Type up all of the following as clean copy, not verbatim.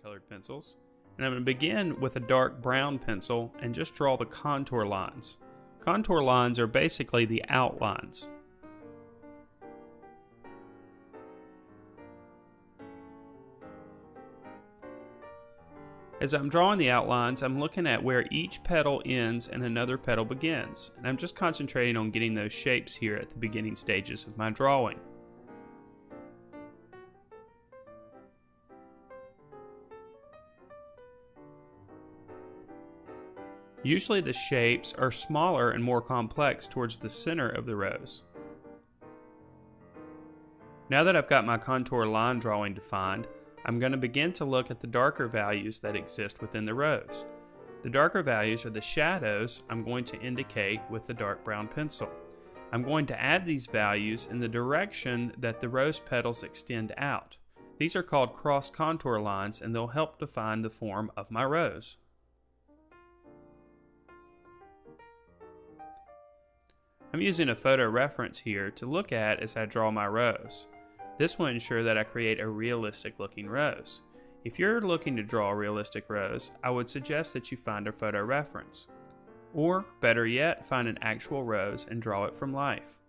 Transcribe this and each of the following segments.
colored pencils, and I'm going to begin with a dark brown pencil and just draw the contour lines. Contour lines are basically the outlines. As I'm drawing the outlines, I'm looking at where each petal ends and another petal begins, and I'm just concentrating on getting those shapes here at the beginning stages of my drawing. Usually the shapes are smaller and more complex towards the center of the rose. Now that I've got my contour line drawing defined, I'm going to begin to look at the darker values that exist within the rose. The darker values are the shadows I'm going to indicate with the dark brown pencil. I'm going to add these values in the direction that the rose petals extend out. These are called cross contour lines, and they'll help define the form of my rose. I'm using a photo reference here to look at as I draw my rose. This will ensure that I create a realistic looking rose. If you're looking to draw a realistic rose, I would suggest that you find a photo reference. Or, better yet, find an actual rose and draw it from life.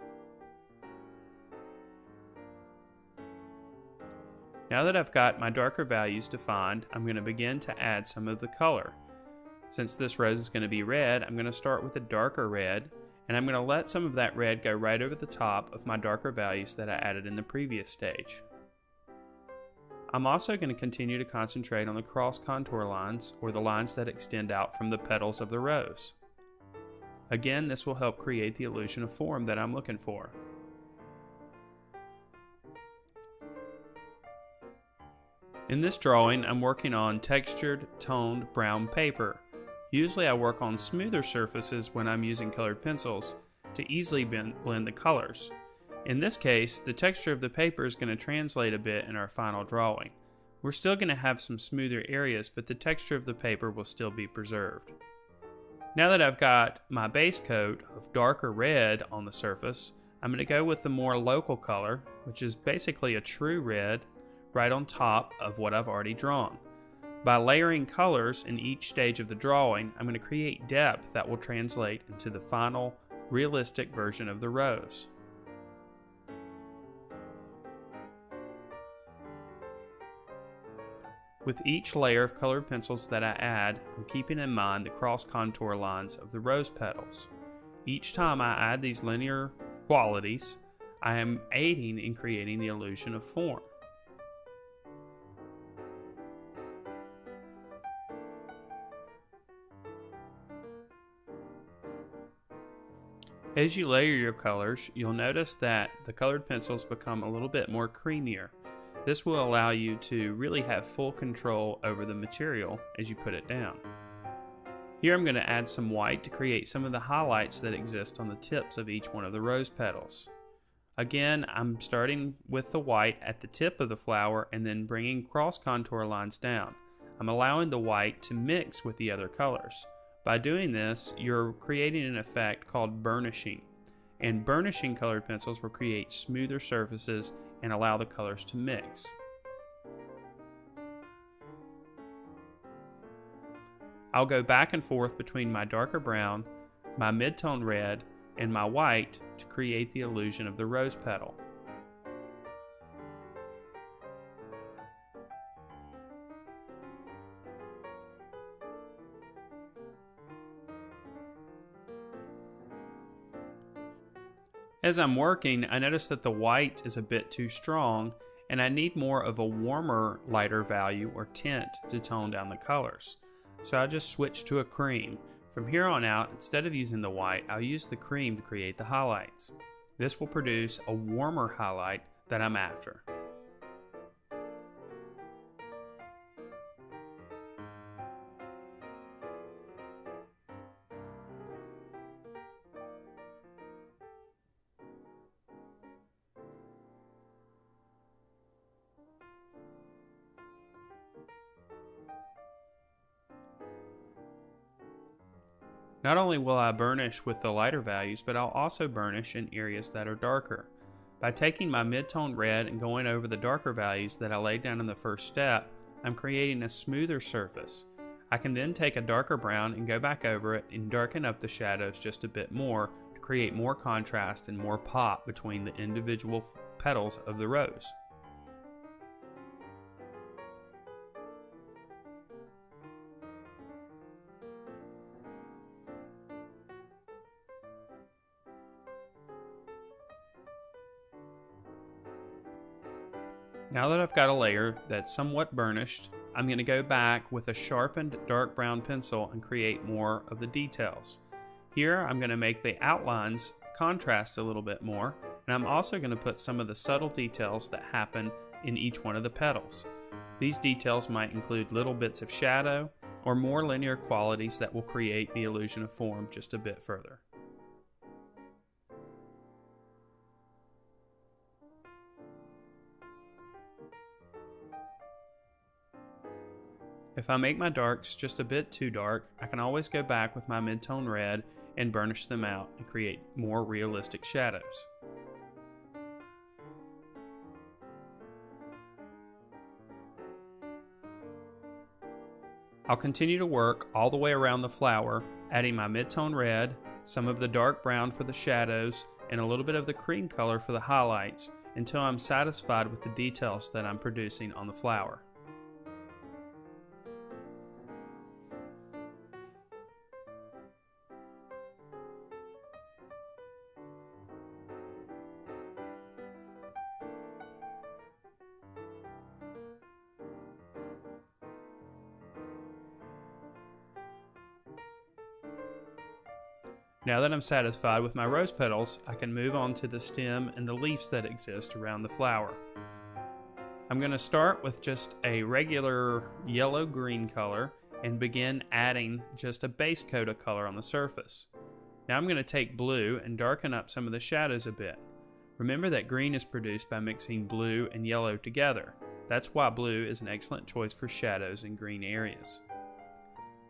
Now that I've got my darker values defined, I'm going to begin to add some of the color. Since this rose is going to be red, I'm going to start with a darker red, and I'm going to let some of that red go right over the top of my darker values that I added in the previous stage. I'm also going to continue to concentrate on the cross contour lines, or the lines that extend out from the petals of the rose. Again, this will help create the illusion of form that I'm looking for. In this drawing, I'm working on textured, toned brown paper. Usually I work on smoother surfaces when I'm using colored pencils to easily blend the colors. In this case, the texture of the paper is going to translate a bit in our final drawing. We're still going to have some smoother areas, but the texture of the paper will still be preserved. Now that I've got my base coat of darker red on the surface, I'm going to go with the more local color, which is basically a true red, right on top of what I've already drawn. By layering colors in each stage of the drawing, I'm going to create depth that will translate into the final, realistic version of the rose. With each layer of colored pencils that I add, I'm keeping in mind the cross contour lines of the rose petals. Each time I add these linear qualities, I am aiding in creating the illusion of form. As you layer your colors, you'll notice that the colored pencils become a little bit more creamier. This will allow you to really have full control over the material as you put it down. Here I'm going to add some white to create some of the highlights that exist on the tips of each one of the rose petals. Again, I'm starting with the white at the tip of the flower and then bringing cross contour lines down. I'm allowing the white to mix with the other colors. By doing this, you're creating an effect called burnishing, and burnishing colored pencils will create smoother surfaces and allow the colors to mix. I'll go back and forth between my darker brown, my mid-tone red, and my white to create the illusion of the rose petal. As I'm working, I notice that the white is a bit too strong, and I need more of a warmer, lighter value or tint to tone down the colors. So I just switch to a cream. From here on out, instead of using the white, I'll use the cream to create the highlights. This will produce a warmer highlight that I'm after. Not only will I burnish with the lighter values, but I'll also burnish in areas that are darker. By taking my mid-tone red and going over the darker values that I laid down in the first step, I'm creating a smoother surface. I can then take a darker brown and go back over it and darken up the shadows just a bit more to create more contrast and more pop between the individual petals of the rose. Now that I've got a layer that's somewhat burnished, I'm going to go back with a sharpened dark brown pencil and create more of the details. Here I'm going to make the outlines contrast a little bit more, and I'm also going to put some of the subtle details that happen in each one of the petals. These details might include little bits of shadow or more linear qualities that will create the illusion of form just a bit further. If I make my darks just a bit too dark, I can always go back with my mid-tone red and burnish them out and create more realistic shadows. I'll continue to work all the way around the flower, adding my mid-tone red, some of the dark brown for the shadows, and a little bit of the cream color for the highlights until I'm satisfied with the details that I'm producing on the flower. Now that I'm satisfied with my rose petals, I can move on to the stem and the leaves that exist around the flower. I'm going to start with just a regular yellow-green color and begin adding just a base coat of color on the surface. Now I'm going to take blue and darken up some of the shadows a bit. Remember that green is produced by mixing blue and yellow together. That's why blue is an excellent choice for shadows in green areas.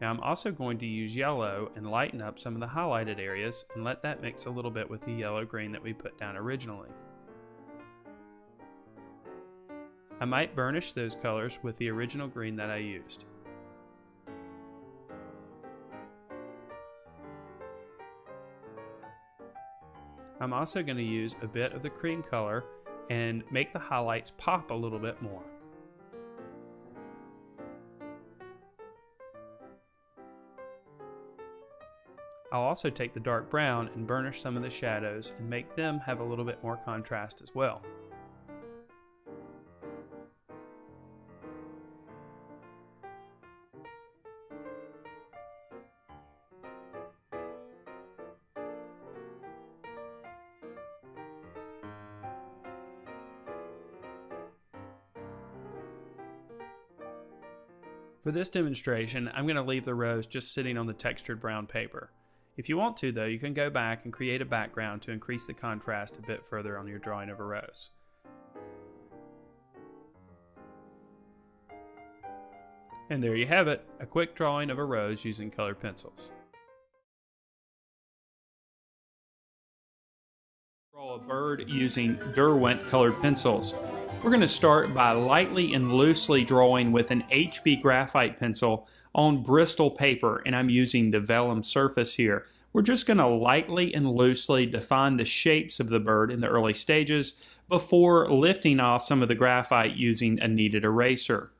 Now I'm also going to use yellow and lighten up some of the highlighted areas and let that mix a little bit with the yellow-green that we put down originally. I might burnish those colors with the original green that I used. I'm also going to use a bit of the cream color and make the highlights pop a little bit more. I'll also take the dark brown and burnish some of the shadows and make them have a little bit more contrast as well. For this demonstration, I'm going to leave the rose just sitting on the textured brown paper. If you want to, though, you can go back and create a background to increase the contrast a bit further on your drawing of a rose. And there you have it, a quick drawing of a rose using colored pencils. Draw a bird using Derwent colored pencils. We're going to start by lightly and loosely drawing with an HB graphite pencil on Bristol paper, and I'm using the vellum surface here. We're just going to lightly and loosely define the shapes of the bird in the early stages before lifting off some of the graphite using a kneaded eraser.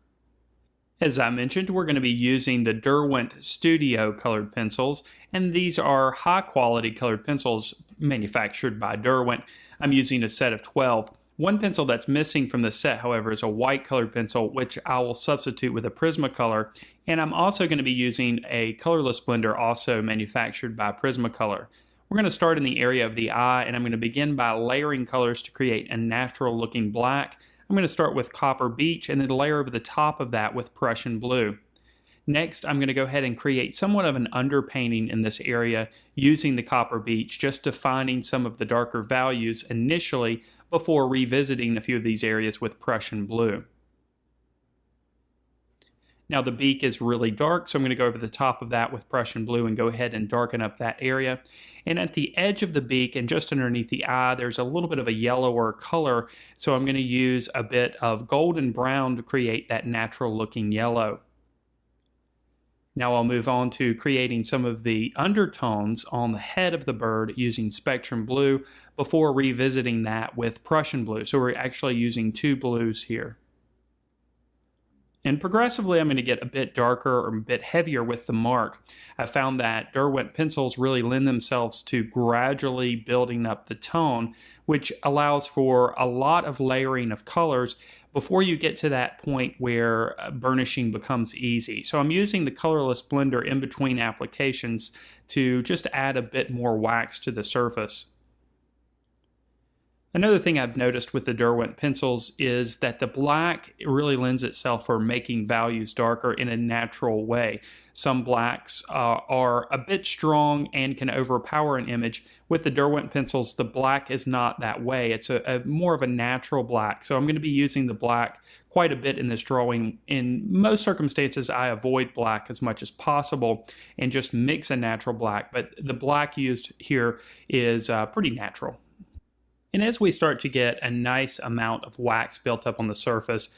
As I mentioned, we're going to be using the Derwent Studio colored pencils, and these are high quality colored pencils manufactured by Derwent. I'm using a set of 12. One pencil that's missing from the set, however, is a white colored pencil, which I will substitute with a Prismacolor. And I'm also going to be using a colorless blender, also manufactured by Prismacolor. We're going to start in the area of the eye, and I'm going to begin by layering colors to create a natural looking black. I'm going to start with Copper Beech and then layer over the top of that with Prussian Blue. Next, I'm going to go ahead and create somewhat of an underpainting in this area using the Copper Beech, just defining some of the darker values initially before revisiting a few of these areas with Prussian Blue. Now the beak is really dark, so I'm going to go over the top of that with Prussian blue and go ahead and darken up that area. And at the edge of the beak and just underneath the eye, there's a little bit of a yellower color, so I'm going to use a bit of golden brown to create that natural looking yellow. Now I'll move on to creating some of the undertones on the head of the bird using Spectrum Blue before revisiting that with Prussian Blue. So we're actually using two blues here. And progressively, I'm going to get a bit darker or a bit heavier with the mark. I found that Derwent pencils really lend themselves to gradually building up the tone, which allows for a lot of layering of colors before you get to that point where burnishing becomes easy. So I'm using the colorless blender in between applications to just add a bit more wax to the surface. Another thing I've noticed with the Derwent pencils is that the black really lends itself for making values darker in a natural way. Some blacks are a bit strong and can overpower an image. With the Derwent pencils, the black is not that way. It's a more of a natural black. So I'm going to be using the black quite a bit in this drawing. In most circumstances, I avoid black as much as possible and just mix a natural black. But the black used here is pretty natural. And as we start to get a nice amount of wax built up on the surface,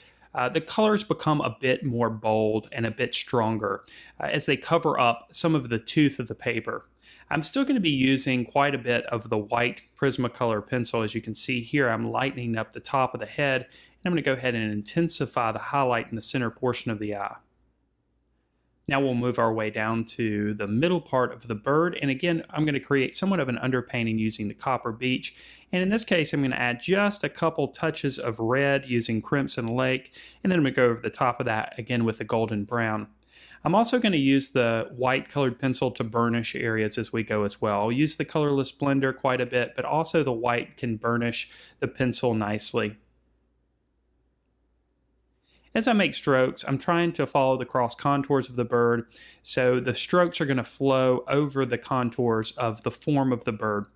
the colors become a bit more bold and a bit stronger as they cover up some of the tooth of the paper. I'm still going to be using quite a bit of the white Prismacolor pencil. As you can see here, I'm lightening up the top of the head, and I'm going to go ahead and intensify the highlight in the center portion of the eye. Now we'll move our way down to the middle part of the bird, and again I'm going to create somewhat of an underpainting using the Copper Beech, and in this case I'm going to add just a couple touches of red using Crimson Lake, and then I'm going to go over the top of that again with the golden brown. I'm also going to use the white colored pencil to burnish areas as we go as well. I'll use the colorless blender quite a bit, but also the white can burnish the pencil nicely. As I make strokes, I'm trying to follow the cross contours of the bird, so the strokes are going to flow over the contours of the form of the bird.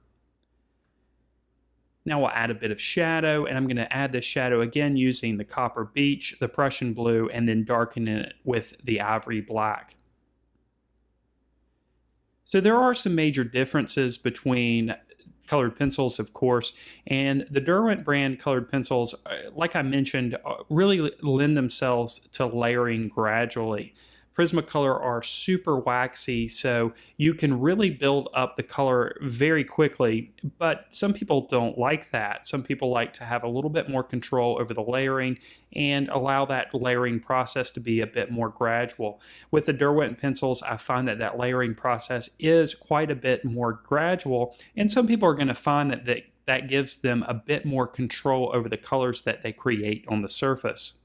Now we'll add a bit of shadow, and I'm going to add this shadow again using the Copper Beech, the Prussian Blue, and then darkening it with the Ivory Black. So there are some major differences between colored pencils, of course, and the Derwent brand colored pencils, like I mentioned, really lend themselves to layering gradually. Prismacolor are super waxy, so you can really build up the color very quickly, but some people don't like that. Some people like to have a little bit more control over the layering and allow that layering process to be a bit more gradual. With the Derwent pencils, I find that that layering process is quite a bit more gradual, and some people are going to find that that gives them a bit more control over the colors that they create on the surface.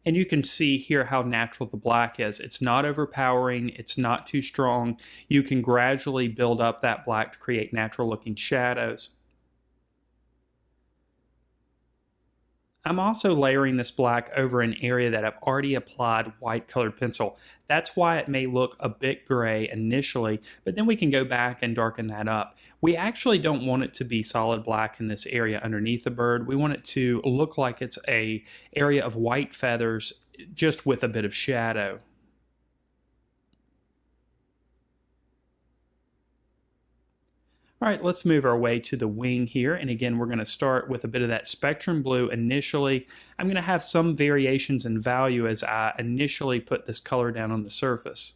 And you can see here how natural the black is. It's not overpowering, it's not too strong. You can gradually build up that black to create natural looking shadows. I'm also layering this black over an area that I've already applied white colored pencil. That's why it may look a bit gray initially, but then we can go back and darken that up. We actually don't want it to be solid black in this area underneath the bird. We want it to look like it's an area of white feathers just with a bit of shadow. All right, let's move our way to the wing here. And again, we're going to start with a bit of that Spectrum Blue initially. I'm going to have some variations in value as I initially put this color down on the surface.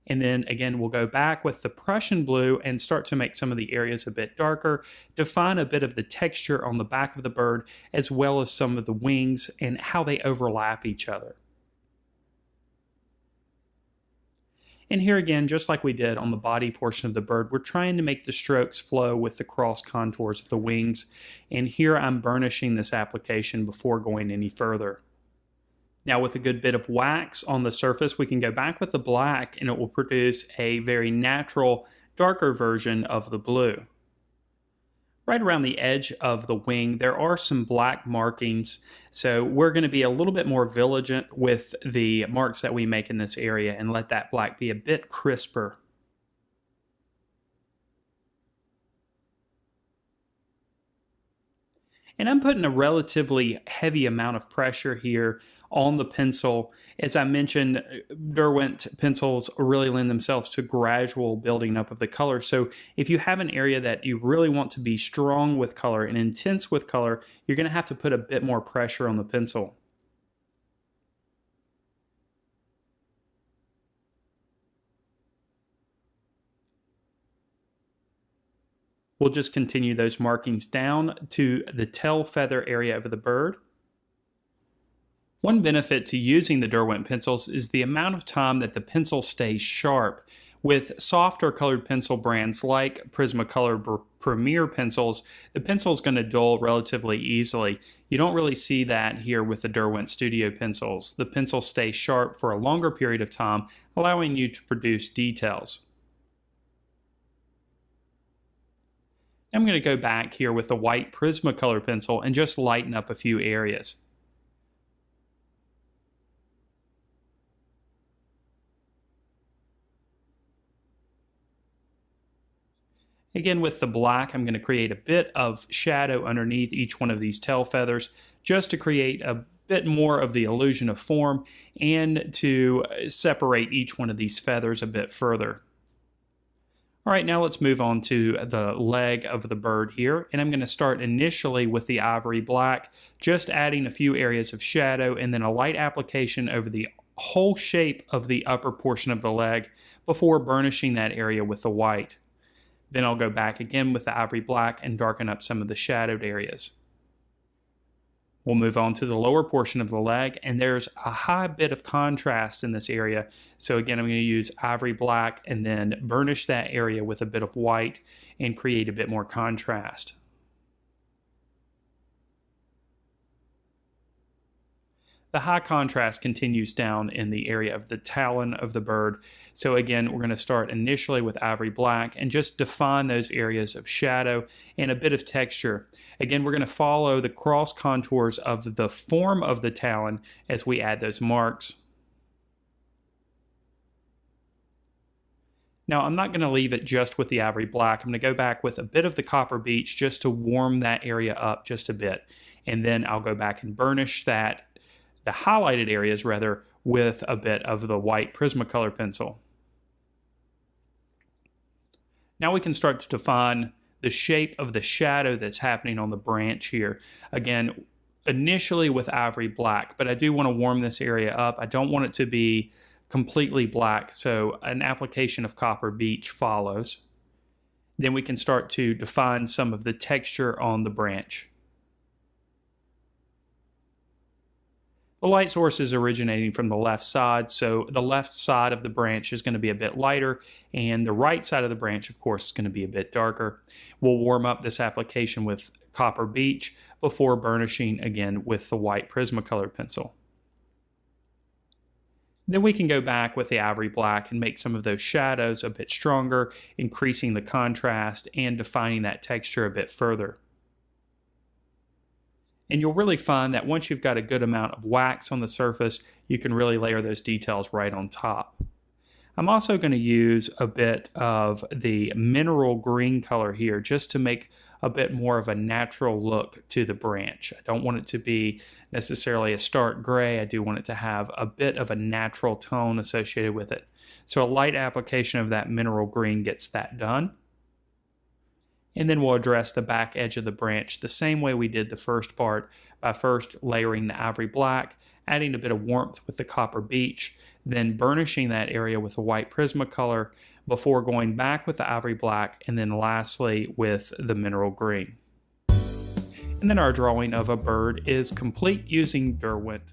And then again, we'll go back with the Prussian Blue and start to make some of the areas a bit darker, define a bit of the texture on the back of the bird, as well as some of the wings and how they overlap each other. And here again, just like we did on the body portion of the bird, we're trying to make the strokes flow with the cross contours of the wings. And here I'm burnishing this application before going any further. Now with a good bit of wax on the surface, we can go back with the black and it will produce a very natural, darker version of the blue. Right around the edge of the wing, there are some black markings, so we're going to be a little bit more vigilant with the marks that we make in this area and let that black be a bit crisper. And I'm putting a relatively heavy amount of pressure here on the pencil. As I mentioned, Derwent pencils really lend themselves to gradual building up of the color. So if you have an area that you really want to be strong with color and intense with color, you're going to have to put a bit more pressure on the pencil. We'll just continue those markings down to the tail feather area of the bird. One benefit to using the Derwent pencils is the amount of time that the pencil stays sharp. With softer colored pencil brands like Prismacolor Premier pencils, the pencil is going to dull relatively easily. You don't really see that here with the Derwent Studio pencils. The pencil stays sharp for a longer period of time, allowing you to produce details. I'm going to go back here with the white Prismacolor pencil and just lighten up a few areas. Again, with the black, I'm going to create a bit of shadow underneath each one of these tail feathers just to create a bit more of the illusion of form and to separate each one of these feathers a bit further. All right, now let's move on to the leg of the bird here, and I'm going to start initially with the ivory black, just adding a few areas of shadow and then a light application over the whole shape of the upper portion of the leg before burnishing that area with the white. Then I'll go back again with the ivory black and darken up some of the shadowed areas. We'll move on to the lower portion of the leg, and there's a high bit of contrast in this area. So again, I'm going to use ivory black and then burnish that area with a bit of white and create a bit more contrast. The high contrast continues down in the area of the talon of the bird. So again, we're going to start initially with ivory black and just define those areas of shadow and a bit of texture. Again, we're going to follow the cross contours of the form of the talon as we add those marks. Now, I'm not going to leave it just with the ivory black. I'm going to go back with a bit of the copper beech just to warm that area up just a bit. And then I'll go back and burnish the highlighted areas rather, with a bit of the white Prismacolor pencil. Now we can start to define the shape of the shadow that's happening on the branch here. Again, initially with ivory black, but I do want to warm this area up. I don't want it to be completely black, so an application of copper beech follows. Then we can start to define some of the texture on the branch. The light source is originating from the left side, so the left side of the branch is going to be a bit lighter, and the right side of the branch, of course, is going to be a bit darker. We'll warm up this application with copper beech before burnishing again with the white Prismacolor pencil. Then we can go back with the ivory black and make some of those shadows a bit stronger, increasing the contrast and defining that texture a bit further. And you'll really find that once you've got a good amount of wax on the surface, you can really layer those details right on top. I'm also going to use a bit of the mineral green color here just to make a bit more of a natural look to the branch. I don't want it to be necessarily a stark gray. I do want it to have a bit of a natural tone associated with it. So a light application of that mineral green gets that done. And then we'll address the back edge of the branch the same way we did the first part, by first layering the ivory black, adding a bit of warmth with the copper beech, then burnishing that area with a white Prismacolor before going back with the ivory black, and then lastly with the mineral green. And then our drawing of a bird is complete using Derwent